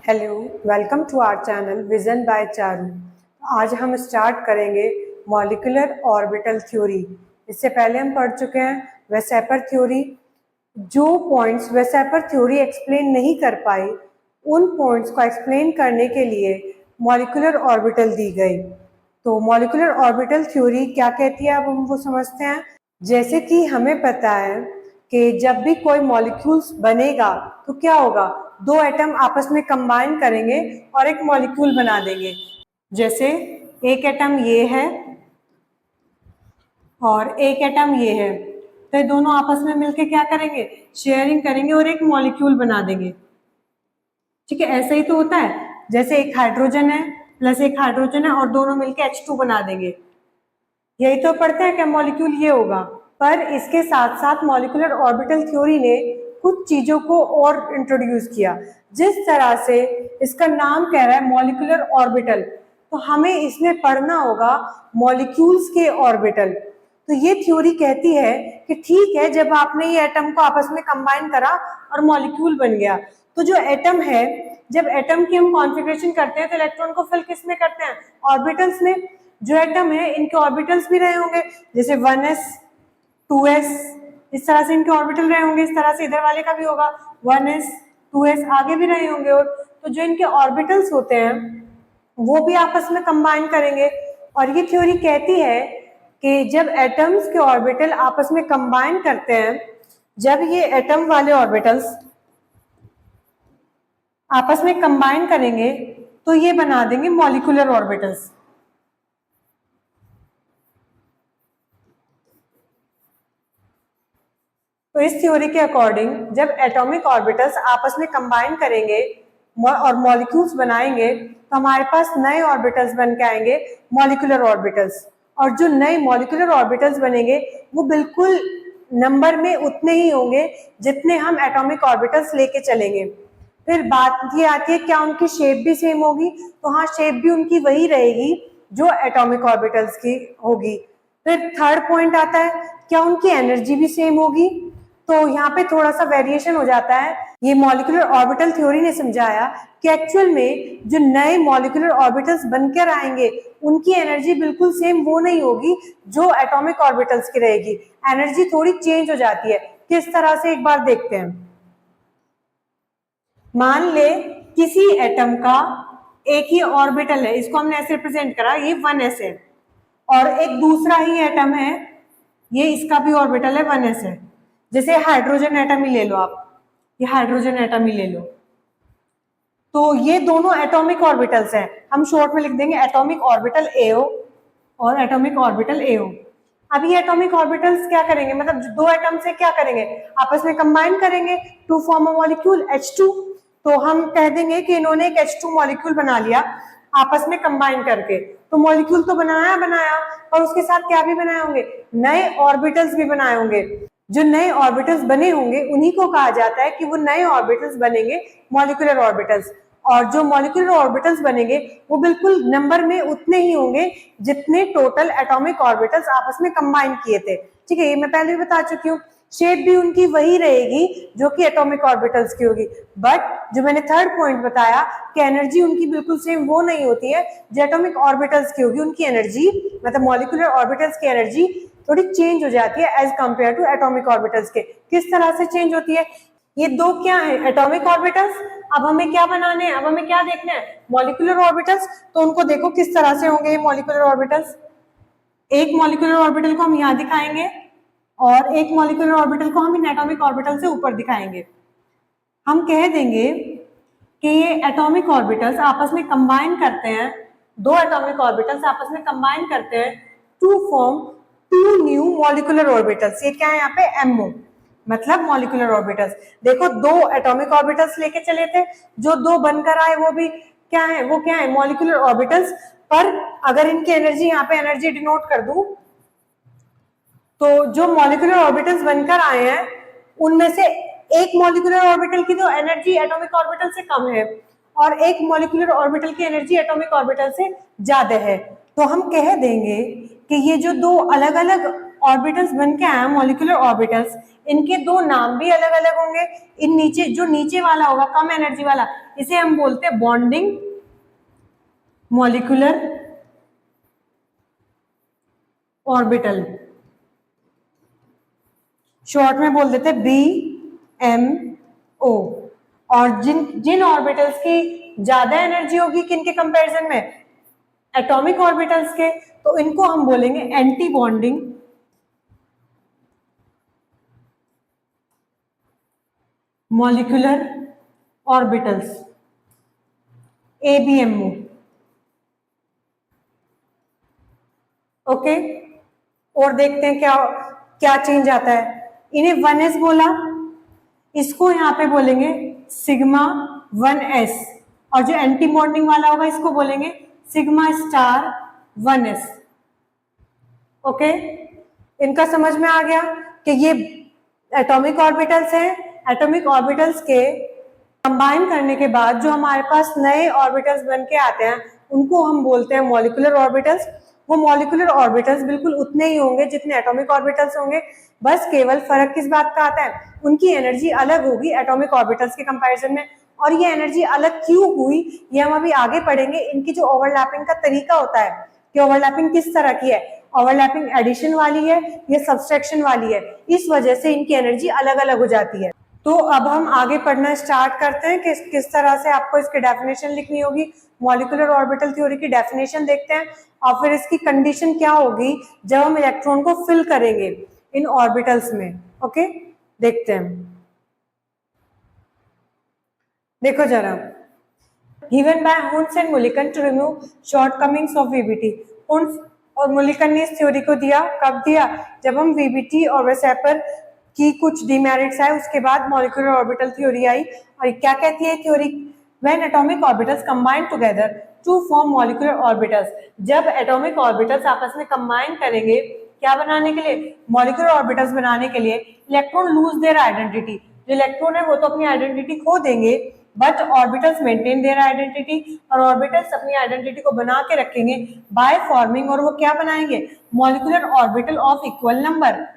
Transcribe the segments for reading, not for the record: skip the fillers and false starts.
Hello, welcome to our channel vision by Charu. आज हम start करेंगे मॉलिक्यूलर ऑर्बिटल थ्योरी। इससे पहले हम पढ़ चुके हैं वेसेपर थ्योरी। जो पॉइंट्स वेसेपर थ्योरी एक्सप्लेन नहीं कर पाई, उन पॉइंट्स को एक्सप्लेन करने के लिए मॉलिक्यूलर ऑर्बिटल दी गई। तो मॉलिक्यूलर ऑर्बिटल थ्योरी क्या कहती है, अब हम वो समझते हैं। जैसे कि हमें पता है कि जब भी कोई मॉलिक्यूल्स बनेगा तो क्या होगा, दो एटम आपस में कंबाइन करेंगे और एक मॉलिक्यूल बना देंगे। जैसे एक एटम ये है और एक एटम ये है, तो ये दोनों आपस में मिलके क्या करेंगे, शेयरिंग करेंगे और एक मॉलिक्यूल बना देंगे। ठीक है, ऐसे ही तो होता है। जैसे एक हाइड्रोजन है प्लस एक हाइड्रोजन है और दोनों मिलके H2 बना देंगे। यही तो पढ़ते हैं कि मॉलिक्यूल ये होगा। पर इसके साथ साथ मॉलिक्यूलर ऑर्बिटल थ्योरी ने कुछ चीजों को और इंट्रोड्यूस किया। जिस तरह से इसका नाम कह रहा है मॉलिक्यूलर ऑर्बिटल, तो हमें इसमें पढ़ना होगा मॉलिक्यूल्स के ऑर्बिटल। तो ये थ्योरी कहती है कि ठीक है, जब आपने ये एटम को आपस में कंबाइन करा और मॉलिक्यूल बन गया, तो जो एटम है, जब एटम की हम कॉन्फ़िगरेशन करते हैं तो इलेक्ट्रॉन को फिल किस में करते हैं, ऑर्बिटल्स में। जो एटम है इनके ऑर्बिटल्स भी रहे होंगे, जैसे 1s 2s, इस तरह से इनके ऑर्बिटल रहे होंगे। इस तरह से इधर वाले का भी होगा 1s 2s, आगे भी रहे होंगे। और तो जो इनके ऑर्बिटल्स होते हैं वो भी आपस में कंबाइन करेंगे। और ये थ्योरी कहती है कि जब एटम्स के ऑर्बिटल आपस में कंबाइन करते हैं, जब ये एटम वाले ऑर्बिटल्स आपस में कंबाइन करेंगे तो ये बना देंगे मॉलिक्यूलर ऑर्बिटल्स। तो इस थ्योरी के अकॉर्डिंग जब एटॉमिक ऑर्बिटल्स आपस में कंबाइन करेंगे और मॉलिक्यूल्स बनाएंगे, तो हमारे पास नए ऑर्बिटल्स बन के आएंगे, मॉलिक्यूलर ऑर्बिटल्स। और जो नए मॉलिक्यूलर ऑर्बिटल्स बनेंगे वो बिल्कुल नंबर में उतने ही होंगे जितने हम एटॉमिक ऑर्बिटल्स लेके चलेंगे। फिर बात ये आती है, क्या उनकी शेप भी सेम होगी? तो हाँ, शेप भी उनकी वही रहेगी जो एटॉमिक ऑर्बिटल्स की होगी। फिर थर्ड पॉइंट आता है, क्या उनकी एनर्जी भी सेम होगी? तो यहाँ पे थोड़ा सा वेरिएशन हो जाता है। ये मॉलिक्यूलर ऑर्बिटल थ्योरी ने समझाया कि एक्चुअल में जो नए मॉलिक्यूलर ऑर्बिटल्स बनकर आएंगे उनकी एनर्जी बिल्कुल सेम वो नहीं होगी जो एटॉमिक ऑर्बिटल्स की रहेगी। एनर्जी थोड़ी चेंज हो जाती है। किस तरह से, एक बार देखते हैं। मान ले किसी एटम का एक ही ऑर्बिटल है, इसको हमने ऐसे रिप्रेजेंट करा, ये 1s है, और एक दूसरा ही एटम है, ये इसका भी ऑर्बिटल है 1s है। जैसे हाइड्रोजन एटम ही ले लो आप, ये हाइड्रोजन एटम ही ले लो। तो ये दोनों एटॉमिक ऑर्बिटल्स हैं, हम शॉर्ट में लिख देंगे एटॉमिक ऑर्बिटल AO और एटॉमिक ऑर्बिटल AO। अब ये एटॉमिक ऑर्बिटल्स क्या करेंगे, मतलब दो एटम से क्या करेंगे, आपस में कंबाइन करेंगे to form a molecule H2। तो हम कह देंगे कि इन्होंने एक H2 मॉलिक्यूल बना लिया आपस में कंबाइन करके। तो मॉलिक्यूल तो बनाया बनाया, और उसके साथ क्या भी बनाए होंगे, नए ऑर्बिटल्स भी बनाए होंगे। जो नए ऑर्बिटल्स बने होंगे उन्हीं को कहा जाता है कि वो नए ऑर्बिटल्स बनेंगे मॉलिक्यूलर ऑर्बिटल्स। और जो मॉलिक्यूलर ऑर्बिटल्स बनेंगे वो बिल्कुल नंबर में उतने ही होंगे जितने टोटल एटॉमिक ऑर्बिटल्स आपस में कंबाइन किए थे। ठीक है, ये मैं पहले भी बता चुकी हूँ। शेप भी उनकी वही रहेगी जो कि एटॉमिक ऑर्बिटल्स की होगी। बट जो मैंने थर्ड पॉइंट बताया कि एनर्जी उनकी बिल्कुल सेम वो नहीं होती है जो एटॉमिक ऑर्बिटल्स की होगी। उनकी एनर्जी, मतलब मॉलिक्यूलर ऑर्बिटल्स की एनर्जी थोड़ी चेंज हो जाती है as compare to atomic orbitals के। किस तरह से चेंज होती है? ये दो क्या है, एटॉमिक ऑर्बिटल्स। अब हमें क्या बनाने हैं, अब हमें क्या देखना है, मॉलिक्यूलर ऑर्बिटल्स। तो उनको देखो किस तरह से होंगे ये मॉलिक्यूलर ऑर्बिटल्स। एक मॉलिक्यूलर ऑर्बिटल को हम यहाँ दिखाएंगे और एक मॉलिक्यूलर ऑर्बिटल को हम इन एटॉमिक ऑर्बिटल से ऊपर दिखाएंगे। हम कह देंगे कि ये एटॉमिक ऑर्बिटल्स आपस में कंबाइन करते हैं, दो एटॉमिक ऑर्बिटल्स आपस में कंबाइन करते हैं to form two new molecular orbitals. ये क्या है यहाँ पे, MO, मतलब मॉलिक्यूलर ऑर्बिटल्स। देखो, दो एटॉमिक ऑर्बिटल्स लेके चले थे, जो दो बनकर आए वो भी क्या है, वो क्या है, मॉलिक्यूलर ऑर्बिटल्स। पर अगर इनकी एनर्जी, यहाँ पे एनर्जी डिनोट कर दूं, तो जो मॉलिक्यूलर ऑर्बिटल्स बनकर आए हैं उनमें से एक मॉलिक्यूलर ऑर्बिटल की जो एनर्जी एटॉमिक ऑर्बिटल से कम है और एक मॉलिक्यूलर ऑर्बिटल की एनर्जी एटॉमिक ऑर्बिटल से ज्यादा है। तो हम कह देंगे कि ये जो दो अलग अलग ऑर्बिटल्स बन के आए मॉलिक्यूलर ऑर्बिटल्स, इनके दो नाम भी अलग अलग होंगे। इन नीचे, जो नीचे वाला होगा कम एनर्जी वाला, इसे हम बोलते हैं बॉन्डिंग मॉलिक्यूलर ऑर्बिटल, शॉर्ट में बोल देते हैं BMO। और जिन जिन ऑर्बिटल्स की ज्यादा एनर्जी होगी किनके कंपैरिजन में, एटॉमिक ऑर्बिटल्स के, तो इनको हम बोलेंगे anti bonding molecular orbitals, ABMO। Okay, और देखते हैं क्या क्या चेंज आता है। इन्हें 1s बोला, इसको यहाँ पे बोलेंगे सिग्मा 1s, और जो एंटी बॉन्डिंग वाला होगा इसको बोलेंगे सिग्मा स्टार 1s। ओके, इनका समझ में आ गया कि ये एटॉमिक ऑर्बिटल्स हैं। एटॉमिक ऑर्बिटल्स के कंबाइन करने के बाद जो हमारे पास नए ऑर्बिटल्स बन के आते हैं उनको हम बोलते हैं मॉलिक्यूलर ऑर्बिटल्स। वो मॉलिक्यूलर ऑर्बिटल्स बिल्कुल उतने ही होंगे जितने एटॉमिक ऑर्बिटल्स होंगे, बस केवल फर्क किस बात का आता है, उनकी एनर्जी अलग होगी एटॉमिक ऑर्बिटल्स के कंपैरिजन में। और ये एनर्जी अलग क्यों हुई ये हम अभी आगे पढ़ेंगे। इनकी जो ओवरलैपिंग का तरीका होता है कि ओवरलैपिंग किस तरह की है, ओवरलैपिंग एडिशन वाली है या सब्सट्रैक्शन वाली है, इस वजह से इनकी एनर्जी अलग अलग हो जाती है। तो अब हम आगे पढ़ना स्टार्ट करते हैं कि किस तरह से आपको इसकी डेफिनेशन लिखनी होगी। मॉलिक्यूलर ऑर्बिटल थ्योरी की डेफिनेशन देखते हैं और फिर इसकी कंडीशन क्या होगी जब हम इलेक्ट्रॉन को फिल करेंगे इन ऑर्बिटल्स में। ओके, देखते हैं। देखो जरा, given by Hund and Mulliken to remove shortcomings of VBT. Hund और मुलिकन ने इस थ्योरी को दिया, कब दिया, जब हम वीबीटी और वेसेपर की कुछ डिमेरिट्स आए उसके बाद मॉलिक्यूलर ऑर्बिटल थ्योरी आई। और क्या कहती है theory, when atomic orbitals combine together to form molecular orbitals, जब एटॉमिक ऑर्बिटल्स आपस में कंबाइन करेंगे क्या बनाने के लिए, मॉलिक्यूलर ऑर्बिटल्स बनाने के लिए, इलेक्ट्रॉन लूज देयर आइडेंटिटी, जो इलेक्ट्रॉन है वो तो अपनी आइडेंटिटी खो देंगे but orbitals maintain their identity, और ऑर्बिटल्स अपनी आइडेंटिटी को बना के रखेंगे बाय फॉर्मिंग, और वो क्या बनाएंगे, molecular orbital of equal number.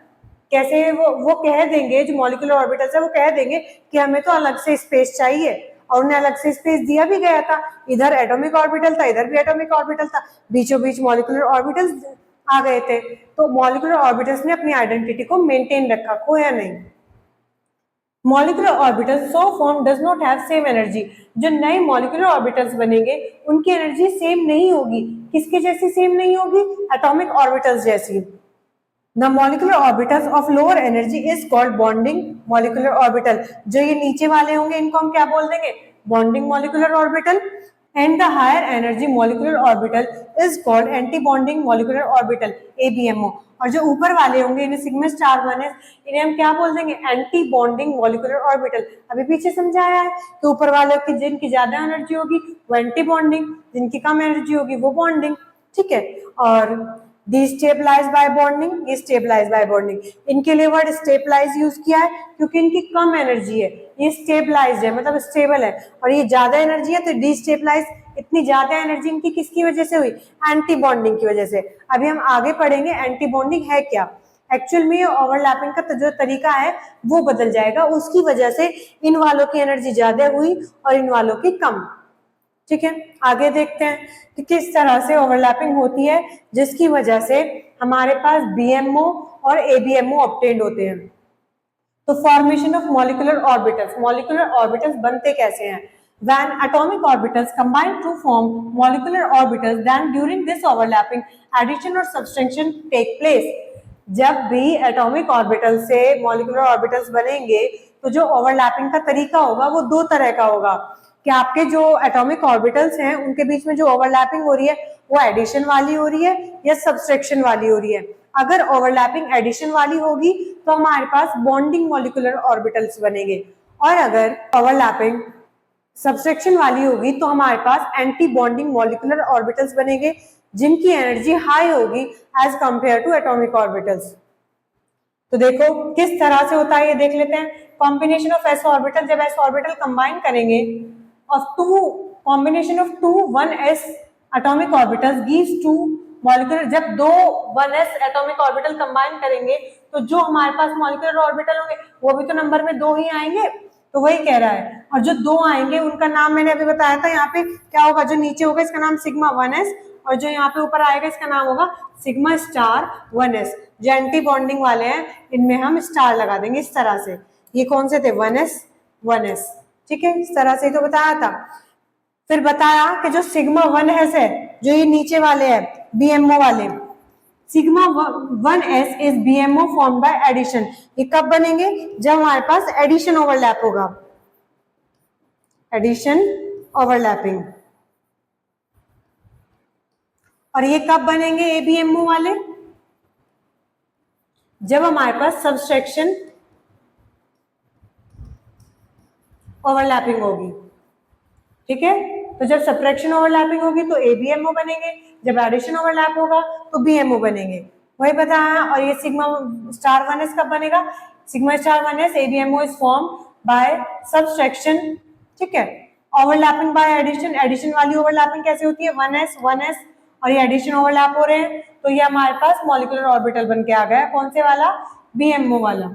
कैसे, वो कह देंगे, जो मॉलिक्यूलर ऑर्बिटल्स है वो कह देंगे कि हमें तो अलग से स्पेस चाहिए, और उन्हें अलग से स्पेस दिया भी गया था। इधर एटॉमिक ऑर्बिटल था, इधर भी एटॉमिक ऑर्बिटल था, बीचों बीच मॉलिक्यूलर ऑर्बिटल्स आ गए थे। तो मॉलिक्यूलर ऑर्बिटल्स ने अपनी आइडेंटिटी को मेंटेन रखा, खोया नहीं। Molecular orbitals so form does not have same energy, जो नए मॉलिक्यूलर ऑर्बिटल्स बनेंगे उनकी एनर्जी सेम नहीं होगी। किसके जैसी सेम नहीं होगी, एटॉमिक ऑर्बिटल्स जैसी। The molecular orbitals of lower energy is called bonding molecular orbital। जो ये नीचे वाले होंगे इनको हम क्या बोल देंगे, bonding molecular orbital। And the higher energy molecular orbital is called anti-bonding molecular orbital, ABMO। और जो ऊपर वाले होंगे इन्हें सिग्मा स्टार 1s, इन्हें हम क्या बोल देंगे, एंटी बॉन्डिंग मॉलिक्यूलर ऑर्बिटल। अभी पीछे समझाया है कि ऊपर वालों की जिनकी ज्यादा एनर्जी होगी वो एंटी बॉन्डिंग, जिनकी कम एनर्जी होगी वो बॉन्डिंग, ठीक है। और डिस्टेबलाइज बाय बॉन्डिंग, ये स्टेबलाइज बाय बॉन्डिंग। इनके लिए वर्ड स्टेबलाइज यूज किया है क्योंकि इनकी कम एनर्जी है, ये स्टेबलाइज है मतलब स्टेबल है, और ये ज्यादा एनर्जी है तो डिस्टेबलाइज। इतनी ज्यादा एनर्जी इनकी किसकी वजह से हुई, एंटी बॉन्डिंग की वजह से। अभी हम आगे पढ़ेंगे एंटी बॉन्डिंग है क्या। एक्चुअल में ओवरलैपिंग का जो तरीका है वो बदल जाएगा, उसकी वजह से इन वालों की एनर्जी ज्यादा हुई और इन वालों की कम, ठीक है। आगे देखते हैं कि किस तरह से ओवरलैपिंग होती है जिसकी वजह से हमारे पास BMO और ABMO ऑब्टेन्ड होते हैं। तो formation of molecular orbitals, molecular orbitals बनते कैसे हैं, when atomic orbitals combine to form molecular orbitals, then during this overlapping addition or subtraction take place। जब भी एटॉमिक ऑर्बिटल से मॉलिक्यूलर ऑर्बिटल्स बनेंगे तो जो ओवरलैपिंग का तरीका होगा वो दो तरह का होगा कि आपके जो एटॉमिक ऑर्बिटल्स हैं उनके बीच में जो ओवरलैपिंग हो रही है वो एडिशन वाली हो रही है या सब्सट्रैक्शन वाली हो रही है। अगर ओवरलैपिंग एडिशन वाली होगी तो हमारे पास बॉन्डिंग मॉलिक्यूलर ऑर्बिटल्स बनेंगे, और अगर ओवरलैपिंग सब्सट्रैक्शन वाली होगी तो हमारे पास एंटी बॉन्डिंग मॉलिक्यूलर ऑर्बिटल्स बनेंगे जिनकी एनर्जी हाई होगी as compare to atomic orbitals. तो देखो किस तरह से होता है ये देख लेते हैं। कॉम्बिनेशन ऑफ s ऑर्बिटल, जब s ऑर्बिटल कंबाइन करेंगे of two combination of two 1s atomic orbitals gives two molecular, जब दो 1s atomic orbital combine करेंगे तो जो हमारे पास molecular orbital होंगे वो भी तो नंबर में दो ही आएंगे। तो वही कह रहा है। और जो दो आएंगे उनका नाम मैंने अभी बताया था, यहाँ पे क्या होगा, जो नीचे होगा इसका नाम सिग्मा 1s, और जो यहाँ पे ऊपर आएगा इसका नाम होगा सिग्मा स्टार 1s। जो एंटी बॉन्डिंग वाले हैं इनमें हम स्टार लगा देंगे इस तरह से। ये कौन से थे, 1s 1s, ठीक है, इस तरह से तो बताया था। फिर बताया कि जो सिग्मा 1s है, जो ये नीचे वाले हैं बीएमओ वाले, sigma 1s is BMO form by addition. ये कब बनेंगे, जब हमारे पास एडिशन ओवरलैप होगा, एडिशन ओवरलैपिंग। और ये कब बनेंगे एबीएमओ वाले, जब हमारे पास सबट्रैक्शन ओवरलैपिंग होगी, ठीक है। तो जब सब्ट्रैक्शन ओवरलैपिंग होगी तो एबीएमओ बनेंगे, जब एडिशन ओवरलैप होगा तो बीएमओ बनेंगे, वही बताया। और ये सिग्मा स्टार 1s कब बनेगा, sigma star 1s ABMO is form by subtraction, ठीक है, ओवरलैपिंग बाय एडिशन। एडिशन वाली ओवरलैपिंग कैसे होती है, 1s और ये एडिशन ओवरलैप हो रहे हैं, तो ये हमारे पास मॉलिक्यूलर ऑर्बिटल बन के आ गया, कौन से वाला, बीएमओ वाला।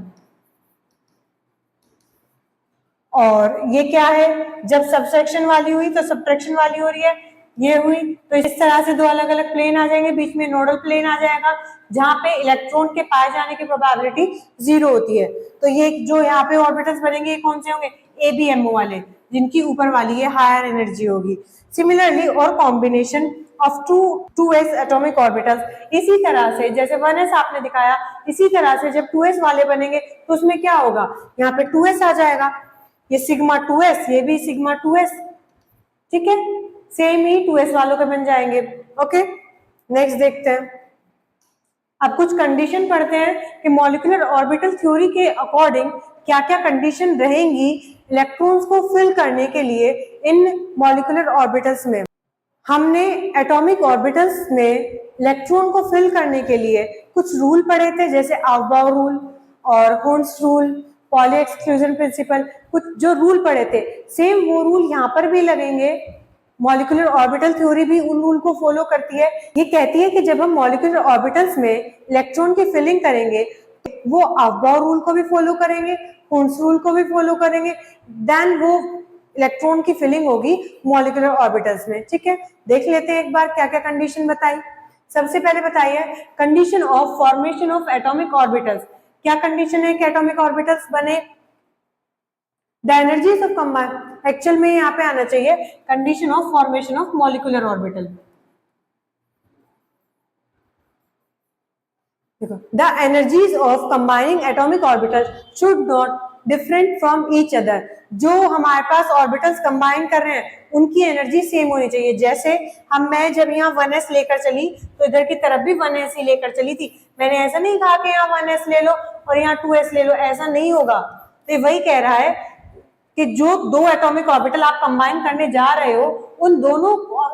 और ये क्या है, जब सबसेक्शन वाली हुई तो सब्ट्रैक्शन वाली हो रही है, ये हुई, तो इस तरह से दो अलग अलग प्लेन आ जाएंगे, बीच में नोडल प्लेन आ जाएगा जहां पे इलेक्ट्रॉन के पाए जाने की प्रोबेबिलिटी 0 होती है। तो ये जो यहाँ पे ऑर्बिटल्स बनेंगे ये कौन से होंगे, एबीएमओ वाले, जिनकी ऊपर वाली ये हायर एनर्जी होगी। सिमिलरली और combination of 2s atomic orbitals, इसी तरह से जैसे 1s आपने दिखाया, इसी तरह से जब 2s वाले बनेंगे तो उसमें क्या होगा, यहाँ पे 2s आ जाएगा, ये सिग्मा 2s, ये भी सिग्मा 2s, ठीक है, सेम ही 2s वालों के बन जाएंगे। ओके, नेक्स्ट देखते हैं। अब कुछ कंडीशन पढ़ते हैं कि मॉलिक्यूलर ऑर्बिटल थ्योरी के अकॉर्डिंग क्या क्या कंडीशन रहेंगी इलेक्ट्रॉन्स को फिल करने के लिए इन मॉलिक्यूलर ऑर्बिटल्स में। हमने एटॉमिक ऑर्बिटल्स में इलेक्ट्रॉन को फिल करने के लिए कुछ रूल पढ़े थे, जैसे अफबाउ रूल और होर्न्स रूल, पॉली एक्सक्लूजन प्रिंसिपल, कुछ जो रूल पढ़े थे, सेम वो रूल यहाँ पर भी लगेंगे। मॉलिक्यूलर ऑर्बिटल थ्योरी भी उन रूल को फॉलो करती है। ये कहती है कि जब हम मॉलिक्यूलर ऑर्बिटल्स में इलेक्ट्रॉन की फिलिंग करेंगे वो अफबाउ रूल को भी फॉलो करेंगे, होर्न्स रूल को भी फॉलो करेंगे, देन वो इलेक्ट्रॉन की फिलिंग होगी मॉलिक्यूलर ऑर्बिटल्स में, ठीक है। देख लेते हैं एक बार क्या क्या कंडीशन बताई। सबसे पहले बताइए condition of formation of atomic orbitals. क्या कंडीशन है कि एटॉमिक ऑर्बिटल्स बने, the energies of combine, actual में यहाँ पे आना चाहिए condition of formation of molecular orbital. देखो, the energies of combining atomic orbital should not different from each other. जो हमारे पास ऑर्बिटल्स कंबाइन कर रहे हैं उनकी एनर्जी सेम होनी चाहिए। जैसे मैं जब यहाँ 1s लेकर चली तो इधर की तरफ भी 1s ही लेकर चली थी, मैंने ऐसा नहीं कहा कि यहाँ 1s ले लो और यहाँ 2s ले लो, ऐसा नहीं होगा। तो वही कह रहा है कि जो दो एटॉमिक ऑर्बिटल आप कंबाइन करने जा रहे हो उन दोनों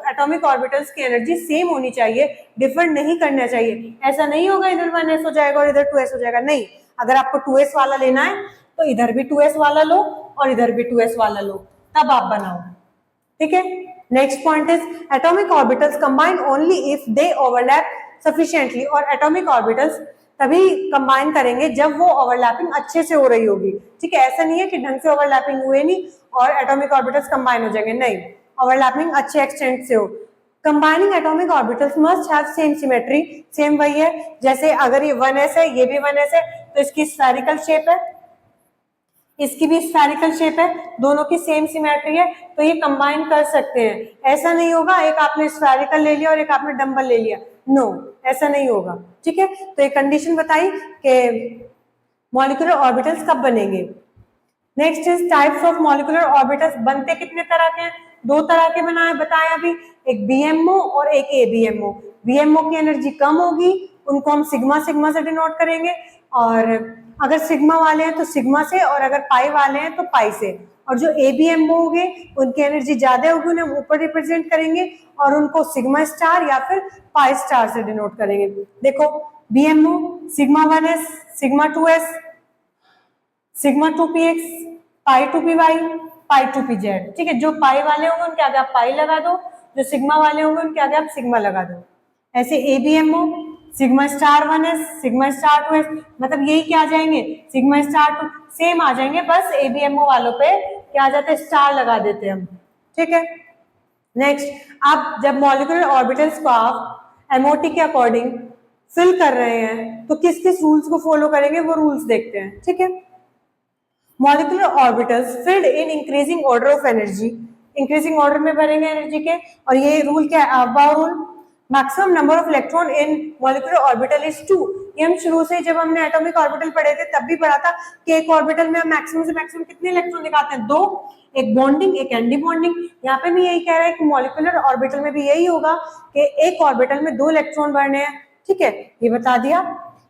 एटॉमिक ऑर्बिटल्स की एनर्जी सेम होनी चाहिए, डिफरेंट नहीं करना चाहिए। ऐसा नहीं होगा इधर 1s हो जाएगा और इधर 2s हो जाएगा, नहीं। अगर आपको 2s वाला लेना है तो इधर भी 2s वाला लो और इधर भी 2s वाला लो, तब आप बनाओ, ठीक है। Next point is atomic orbitals combine only if they overlap sufficiently. और एटॉमिक ऑर्बिटल्स तभी कंबाइन करेंगे जब वो ओवरलैपिंग अच्छे से हो रही होगी, ठीक है। ऐसा नहीं है कि ढंग से ओवरलैपिंग हुए नहीं और एटॉमिक ऑर्बिटल्स कंबाइन हो जाएंगे, नहीं, ओवरलैपिंग अच्छे एक्सटेंट से हो। Combining atomic orbitals must have same symmetry, same वही है, जैसे अगर ये 1s है ये भी 1s है तो इसकी स्फेरिकल शेप है, इसकी भी स्फेरिकल शेप है, दोनों की सेम सिमेट्री है, तो ये कंबाइन कर सकते हैं। ऐसा नहीं होगा एक आपने स्फेरिकल ले लिया और एक आपने डंबल ले लिया, नो, ऐसा नहीं होगा, ठीक है। तो एक कंडीशन बताई कि मॉलिक्यूलर ऑर्बिटल्स कब बनेंगे। Next is types of molecular orbitals. बनते कितने तरह के हैं, दो तरह के बताए अभी, एक बीएमओ और एक एबीएमओ। बीएमओ की एनर्जी कम होगी, उनको हम सिग्मा सिग्मा से डिनोट करेंगे, और अगर सिग्मा वाले हैं तो सिग्मा से, और अगर पाई वाले हैं तो पाई से। और जो एबीएमओ होंगे उनकी एनर्जी ज्यादा होगी, उन्हें हम ऊपर रिप्रेजेंट करेंगे और उनको सिग्मा स्टार या फिर पाई स्टार से डिनोट करेंगे। देखो BMO sigma 1s, sigma 2s, sigma 2px, पाई 2py, पाई 2pz, ठीक है। जो पाई वाले होंगे उनके आगे आप पाई लगा दो, जो सिग्मा वाले होंगे उनके आगे आप सिग्मा लगा दो। ऐसे ABMO sigma star 1s, sigma star 2s, मतलब यही क्या आ जाएंगे, सिग्मा स्टार 2 सेम आ जाएंगे, बस एबीएमओ वालों पे क्या आ जाता है, स्टार लगा देते हैं हम, ठीक है। नेक्स्ट, अब जब मॉलिक्यूलर ऑर्बिटल्स को आप एमओटी के अकॉर्डिंग फिल कर रहे हैं तो किस किस रूल्स को फॉलो करेंगे वो रूल्स देखते हैं, ठीक है। Molecular orbitals filled in increasing order of energy, increasing order में भरेंगे एनर्जी के, और ये रूल क्या है, above rule. Maximum number of electron in molecular orbital is 2, ये हम शुरू से जब हमने एटॉमिक ऑर्बिटल पढ़े थे तब भी पढ़ा था कि एक ऑर्बिटल में हम मैक्सिमम से मैक्सिमम कितने इलेक्ट्रॉन दिखाते हैं, 2, एक बॉन्डिंग एक एंटी बॉन्डिंग। यहाँ पे भी यही कह रहा है कि मॉलिक्यूलर ऑर्बिटल में भी यही होगा कि एक ऑर्बिटल में 2 इलेक्ट्रॉन भरने हैं, ठीक है, ये बता दिया।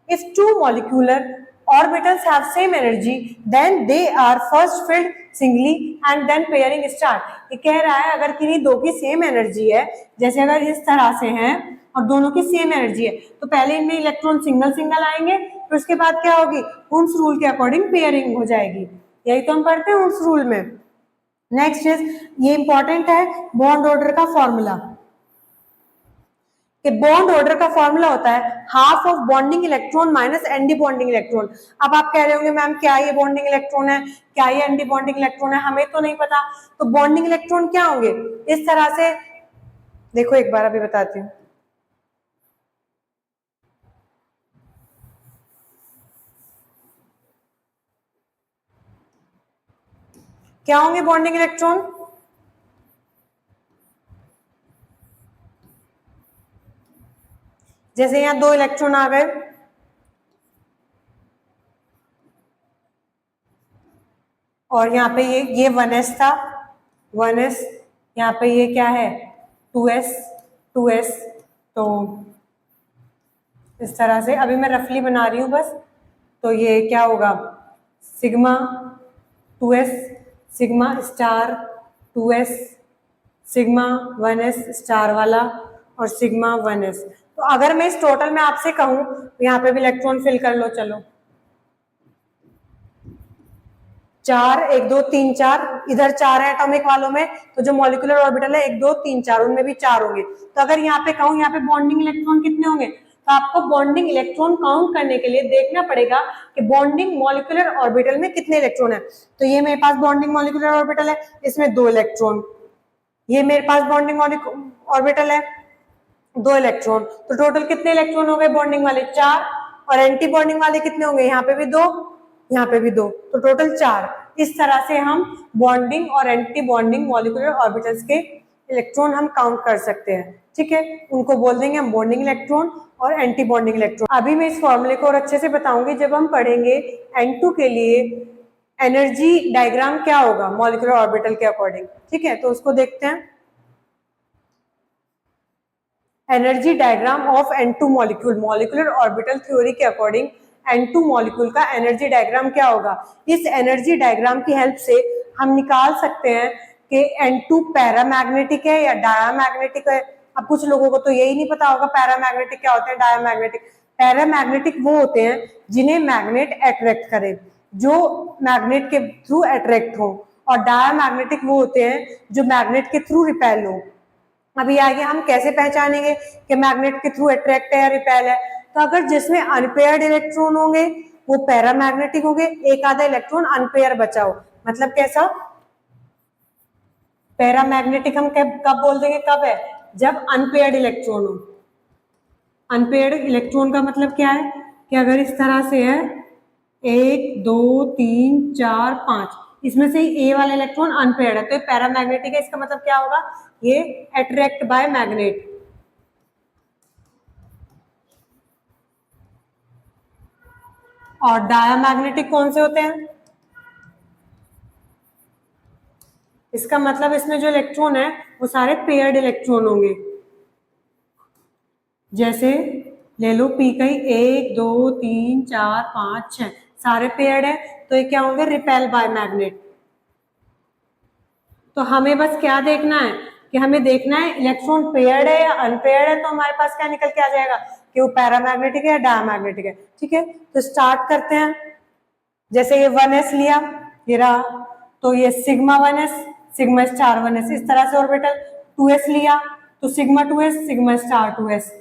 If 2 molecular orbitals have same energy then they are first filled singly and then pairing start, ये कह रहा है अगर किन्हीं दो की सेम एनर्जी है, जैसे अगर इस तरह से हैं और दोनों की सेम एनर्जी है तो पहले इनमें इलेक्ट्रॉन सिंगल सिंगल आएंगे, फिर उसके बाद क्या होगी, उस रूल के अकॉर्डिंग पेयरिंग हो जाएगी, यही तो हम पढ़ते हैं उस रूल में। नेक्स्ट इज, ये इंपॉर्टेंट है, बॉन्ड ऑर्डर का फॉर्मूला, कि बॉन्ड ऑर्डर का फॉर्मूला होता है half of bonding electron minus anti bonding electron. अब आप कह रहे होंगे मैम क्या ये बॉन्डिंग इलेक्ट्रॉन है, क्या ये एंटी बॉन्डिंग इलेक्ट्रॉन है, हमें तो नहीं पता, तो बॉन्डिंग इलेक्ट्रॉन क्या होंगे, इस तरह से देखो, एक बार अभी बताती हूँ। क्या होंगे बॉन्डिंग इलेक्ट्रॉन, जैसे यहाँ 2 इलेक्ट्रॉन आ गए और यहाँ पे ये 1s था, 1s, यहाँ पे ये क्या है 2s, 2s, तो इस तरह से अभी मैं रफली बना रही हूँ बस, तो ये क्या होगा, sigma 2s, sigma star 2s, sigma 1s star वाला और सिग्मा 1s। तो अगर मैं इस टोटल में आपसे कहूं तो यहाँ पे भी इलेक्ट्रॉन फिल कर लो, चलो 4, 1 2 3 4, इधर 4 है एटॉमिक वालों में, तो जो मॉलिक्यूलर ऑर्बिटल है 1 2 3 4 उनमें भी 4 होंगे। तो अगर यहाँ पे कहूं यहाँ पे बॉन्डिंग इलेक्ट्रॉन कितने होंगे, तो आपको बॉन्डिंग इलेक्ट्रॉन काउंट करने के लिए देखना पड़ेगा कि बॉन्डिंग मॉलिक्यूलर ऑर्बिटल में कितने इलेक्ट्रॉन है। तो ये मेरे पास बॉन्डिंग मॉलिक्यूलर ऑर्बिटल है, इसमें 2 इलेक्ट्रॉन, ये मेरे पास बॉन्डिंग ऑर्बिटल है 2 इलेक्ट्रॉन, तो टोटल कितने इलेक्ट्रॉन हो गए बॉन्डिंग वाले 4, और एंटी बॉन्डिंग वाले कितने होंगे, यहाँ पे भी 2, यहाँ पे भी 2, तो टोटल 4। इस तरह से हम बॉन्डिंग और एंटी बॉन्डिंग मॉलिक्यूलर ऑर्बिटल्स के इलेक्ट्रॉन हम काउंट कर सकते हैं, ठीक है, उनको बोल देंगे हम बॉन्डिंग इलेक्ट्रॉन और एंटी बॉन्डिंग इलेक्ट्रॉन। अभी मैं इस फॉर्मूले को और अच्छे से बताऊंगी जब हम पढ़ेंगे N2 के लिए एनर्जी डायग्राम क्या होगा मॉलिक्यूलर ऑर्बिटल के अकॉर्डिंग, ठीक है, तो उसको देखते हैं। Energy diagram of N2 molecule, molecular orbital theory के अकॉर्डिंग N2 मॉलिक्यूल का एनर्जी डायग्राम क्या होगा। इस एनर्जी डायग्राम की हेल्प से हम निकाल सकते हैं कि N2 पैरामैग्नेटिक है या डायामैग्नेटिक है। अब कुछ लोगों को तो यही नहीं पता होगा पैरामैग्नेटिक क्या होते हैं, डायामैग्नेटिक। पैरामैग्नेटिक वो होते हैं जिन्हें मैग्नेट अट्रैक्ट करे, जो मैग्नेट के थ्रू अट्रैक्ट हो, और डायामैग्नेटिक वो होते हैं जो मैग्नेट के थ्रू रिपेल हो। अभी आगे हम कैसे पहचानेंगे कि मैग्नेट के थ्रू अट्रैक्ट है या रिपेल है, तो अगर जिसमें अनपेयर्ड इलेक्ट्रॉन होंगे वो पैरामैग्नेटिक होंगे, एक आधा इलेक्ट्रॉन अनपेयर बचा हो, मतलब कैसा, पैरामैग्नेटिक हम कब बोल देंगे, कब है, जब अनपेयर्ड इलेक्ट्रॉन हो। अनपेयर्ड इलेक्ट्रॉन का मतलब क्या है कि अगर इस तरह से है 1 2 3 4 5, इसमें से ए वाला इलेक्ट्रॉन अनपेयर्ड है तो ये पैरामैग्नेटिक है, इसका मतलब क्या होगा, ये अट्रैक्ट बाय मैग्नेट। और डायामैग्नेटिक कौन से होते हैं, इसका मतलब इसमें जो इलेक्ट्रॉन है वो सारे पेयर्ड इलेक्ट्रॉन होंगे, जैसे ले लो पी कहीं 1 2 3 4 5 6 सारे पेयर्ड है, तो ये क्या होंगे, रिपेल बाय मैग्नेट। तो हमें बस क्या देखना है कि हमें देखना है इलेक्ट्रॉन पेयर्ड है या अनपेयर्ड है, तो हमारे पास क्या निकल के आ जाएगा कि वो पैरामैग्नेटिक है या डायामैग्नेटिक है, ठीक है। तो स्टार्ट करते हैं, जैसे ये 1s लिया, ये रहा, तो ये sigma 1s, sigma star 1s, इस तरह से ऑर्बिटल 2s लिया तो sigma 2s, sigma star 2s,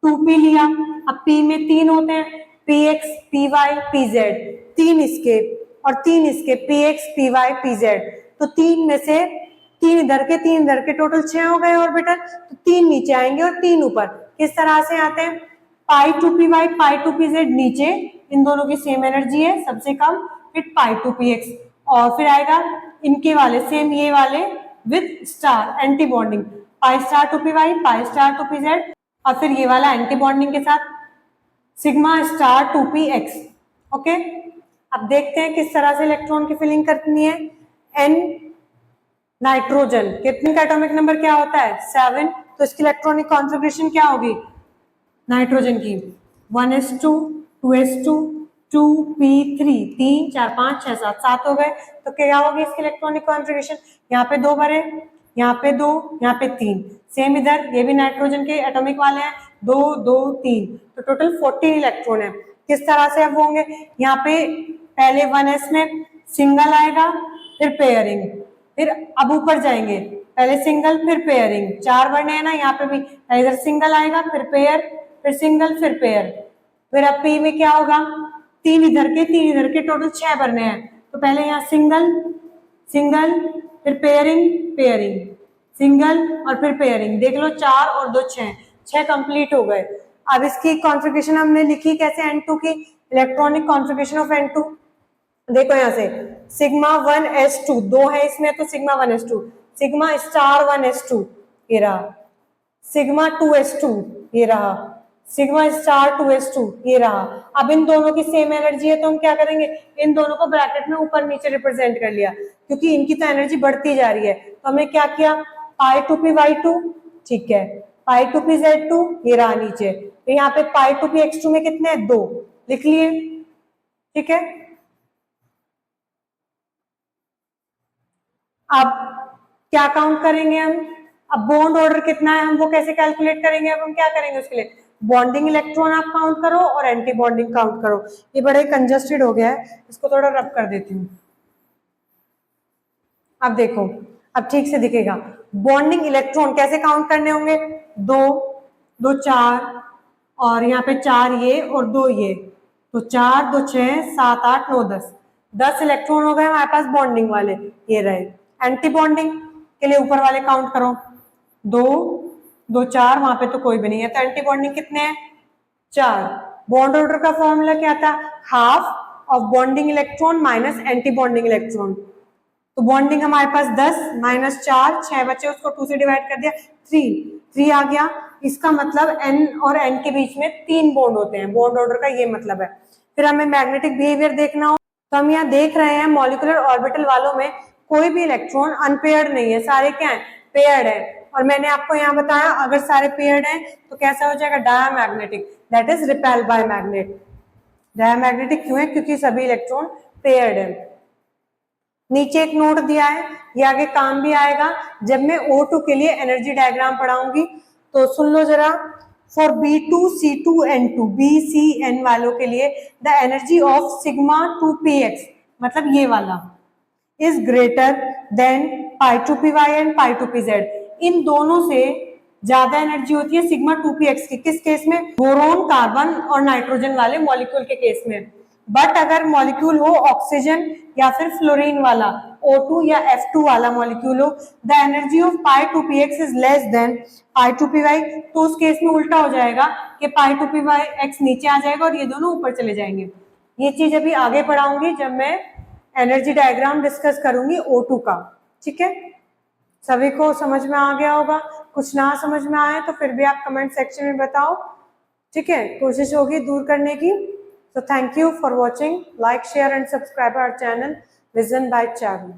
2p लिया। अब p में 3 होते हैं, px, py, pz, 3 इसके और 3 इसके, px, py, pz। तो 3 में से 3 इधर के 3 इधर के, टोटल 6 हो गए ऑर्बिटल। तो 3 नीचे आएंगे और 3 ऊपर। किस तरह से आते हैं? Pi two p y, pi two p z नीचे, इन दोनों की सेम एनर्जी है सबसे कम, फिर पाई टू पी एक्स, और फिर आएगा इनके वाले सेम ये वाले with star anti bonding, pi star two p y, pi star two p z, और फिर ये वाला एंटी बॉन्डिंग के साथ sigma star two p x. Okay, अब देखते हैं किस तरह से इलेक्ट्रॉन की फिलिंग करनी है। एन नाइट्रोजन, कितने का एटॉमिक नंबर क्या होता है? 7। तो इसकी इलेक्ट्रॉनिक कॉन्फ़िगरेशन क्या होगी नाइट्रोजन की? 1s2, 2s2, 2p3, 3 4 5 6 7, 7 हो गए। तो क्या होगी इसकी इलेक्ट्रॉनिक कॉन्फ़िगरेशन? यहाँ पे 2 भरे, यहाँ पे 2, यहाँ पे 3, सेम इधर ये भी नाइट्रोजन के एटॉमिक वाले हैं, 2 2 3, तो टोटल 14 इलेक्ट्रॉन है। किस तरह से अब होंगे? यहाँ पे पहले 1s में सिंगल आएगा, फिर पेयरिंग, फिर अब ऊपर जाएंगे, पहले सिंगल फिर पेयरिंग, 4 बढ़ने हैं ना, यहाँ पे भी इधर सिंगल आएगा, फिर पेयर, फिर सिंगल, फिर पेयर। फिर अब पी में क्या होगा? 3 इधर के 3 इधर के, टोटल 6 भरने हैं। तो पहले यहाँ सिंगल सिंगल, फिर पेयरिंग पेयरिंग, सिंगल और फिर पेयरिंग। देख लो 4 और 2 6 कंप्लीट हो गए। अब इसकी कॉन्फ़िगरेशन हमने लिखी कैसे? N2 की इलेक्ट्रॉनिक कॉन्फ़िगरेशन ऑफ N2, देखो यहाँ से सिग्मा 1s2, 2 है इसमें तो sigma 1s2, sigma star 1s2 ये रहा, सिग्मा 2s2 ये रहा, सिग्मा स्टार 2s2 ये रहा। अब इन दोनों की सेम एनर्जी है तो हम क्या करेंगे? इन दोनों को ब्रैकेट में ऊपर नीचे रिप्रेजेंट कर लिया, क्योंकि इनकी तो एनर्जी बढ़ती जा रही है। तो हमने क्या किया? पाई टू पी वाई टू, ठीक है, पाई टू पी जेड टू ये रहा नीचे, तो यहाँ पे पाई टू पी एक्स टू में कितने हैं? 2 लिख लिए, ठीक है। अब क्या काउंट करेंगे हम? अब बॉन्ड ऑर्डर कितना है हम वो कैसे कैलकुलेट करेंगे? अब हम क्या करेंगे उसके लिए? बॉन्डिंग इलेक्ट्रॉन आप काउंट करो और एंटी बॉन्डिंग काउंट करो। ये बड़ा ही कंजस्टेड हो गया है, इसको थोड़ा रब कर देती हूँ। अब देखो, अब ठीक से दिखेगा। बॉन्डिंग इलेक्ट्रॉन कैसे काउंट करने होंगे? 2 2 4 और यहाँ पे 4 ये और 2 ये, तो 4 2 6 7 8 9 10 इलेक्ट्रॉन हो गए हमारे पास बॉन्डिंग वाले, ये रहे। एंटी बॉन्डिंग के लिए ऊपर वाले काउंट करो, 2 2 4, वहां पे तो कोई भी नहीं है, तो एंटी बॉन्डिंग कितने हैं? 4। बॉन्ड ऑर्डर का फॉर्मूला क्या था? Half of bonding electron minus anti bonding electron. तो बॉन्डिंग हमारे पास 10 माइनस 4, 6 बचे, उसको 2 से डिवाइड कर दिया, 3 आ गया। इसका मतलब N और N के बीच में 3 बॉन्ड होते हैं, बॉन्ड ऑर्डर का ये मतलब है। फिर हमें मैग्नेटिक बिहेवियर देखना हो, तो हम यहाँ देख रहे हैं मॉलिक्यूलर ऑर्बिटल वालों में कोई भी इलेक्ट्रॉन अनपेयर्ड नहीं है, सारे क्या है? पेयर्ड है। और मैंने आपको यहाँ बताया अगर सारे पेयर्ड हैं तो कैसा हो जाएगा? Diamagnetic, that is repel by magnet. Diamagnetic क्यों है? क्योंकि सभी इलेक्ट्रॉन पेयर्ड है। नीचे एक नोट दिया है, ये आगे काम भी आएगा जब मैं O2 के लिए एनर्जी डायग्राम पढ़ाऊंगी, तो सुन लो जरा। फॉर B2C2N2, BCN वालों के लिए the energy of sigma 2px, मतलब ये वाला, is greater than pi two p y and pi two p z. इन दोनों से ज्यादा एनर्जी होती है सिग्मा 2px की। किस केस में? बोरोन, कार्बन और नाइट्रोजन वाले मॉलिक्यूल के केस में। बट अगर मॉलिक्यूल हो ऑक्सीजन या फिर फ्लोरीन वाला, O2 या F2 वाला मॉलिक्यूल हो, the energy of pi two p x is less than pi two p y, तो उस केस में उल्टा हो जाएगा कि pi two p y x नीचे आ जाएगा और ये दोनों ऊपर चले जाएंगे। ये चीज अभी आगे पढ़ाऊंगी जब मैं एनर्जी डायग्राम डिस्कस करूंगी O2 का, ठीक है। सभी को समझ में आ गया होगा? कुछ ना समझ में आए तो फिर भी आप कमेंट सेक्शन में बताओ, ठीक है, कोशिश होगी दूर करने की। So thank you for watching. Like, share and subscribe our channel Vision by Charu.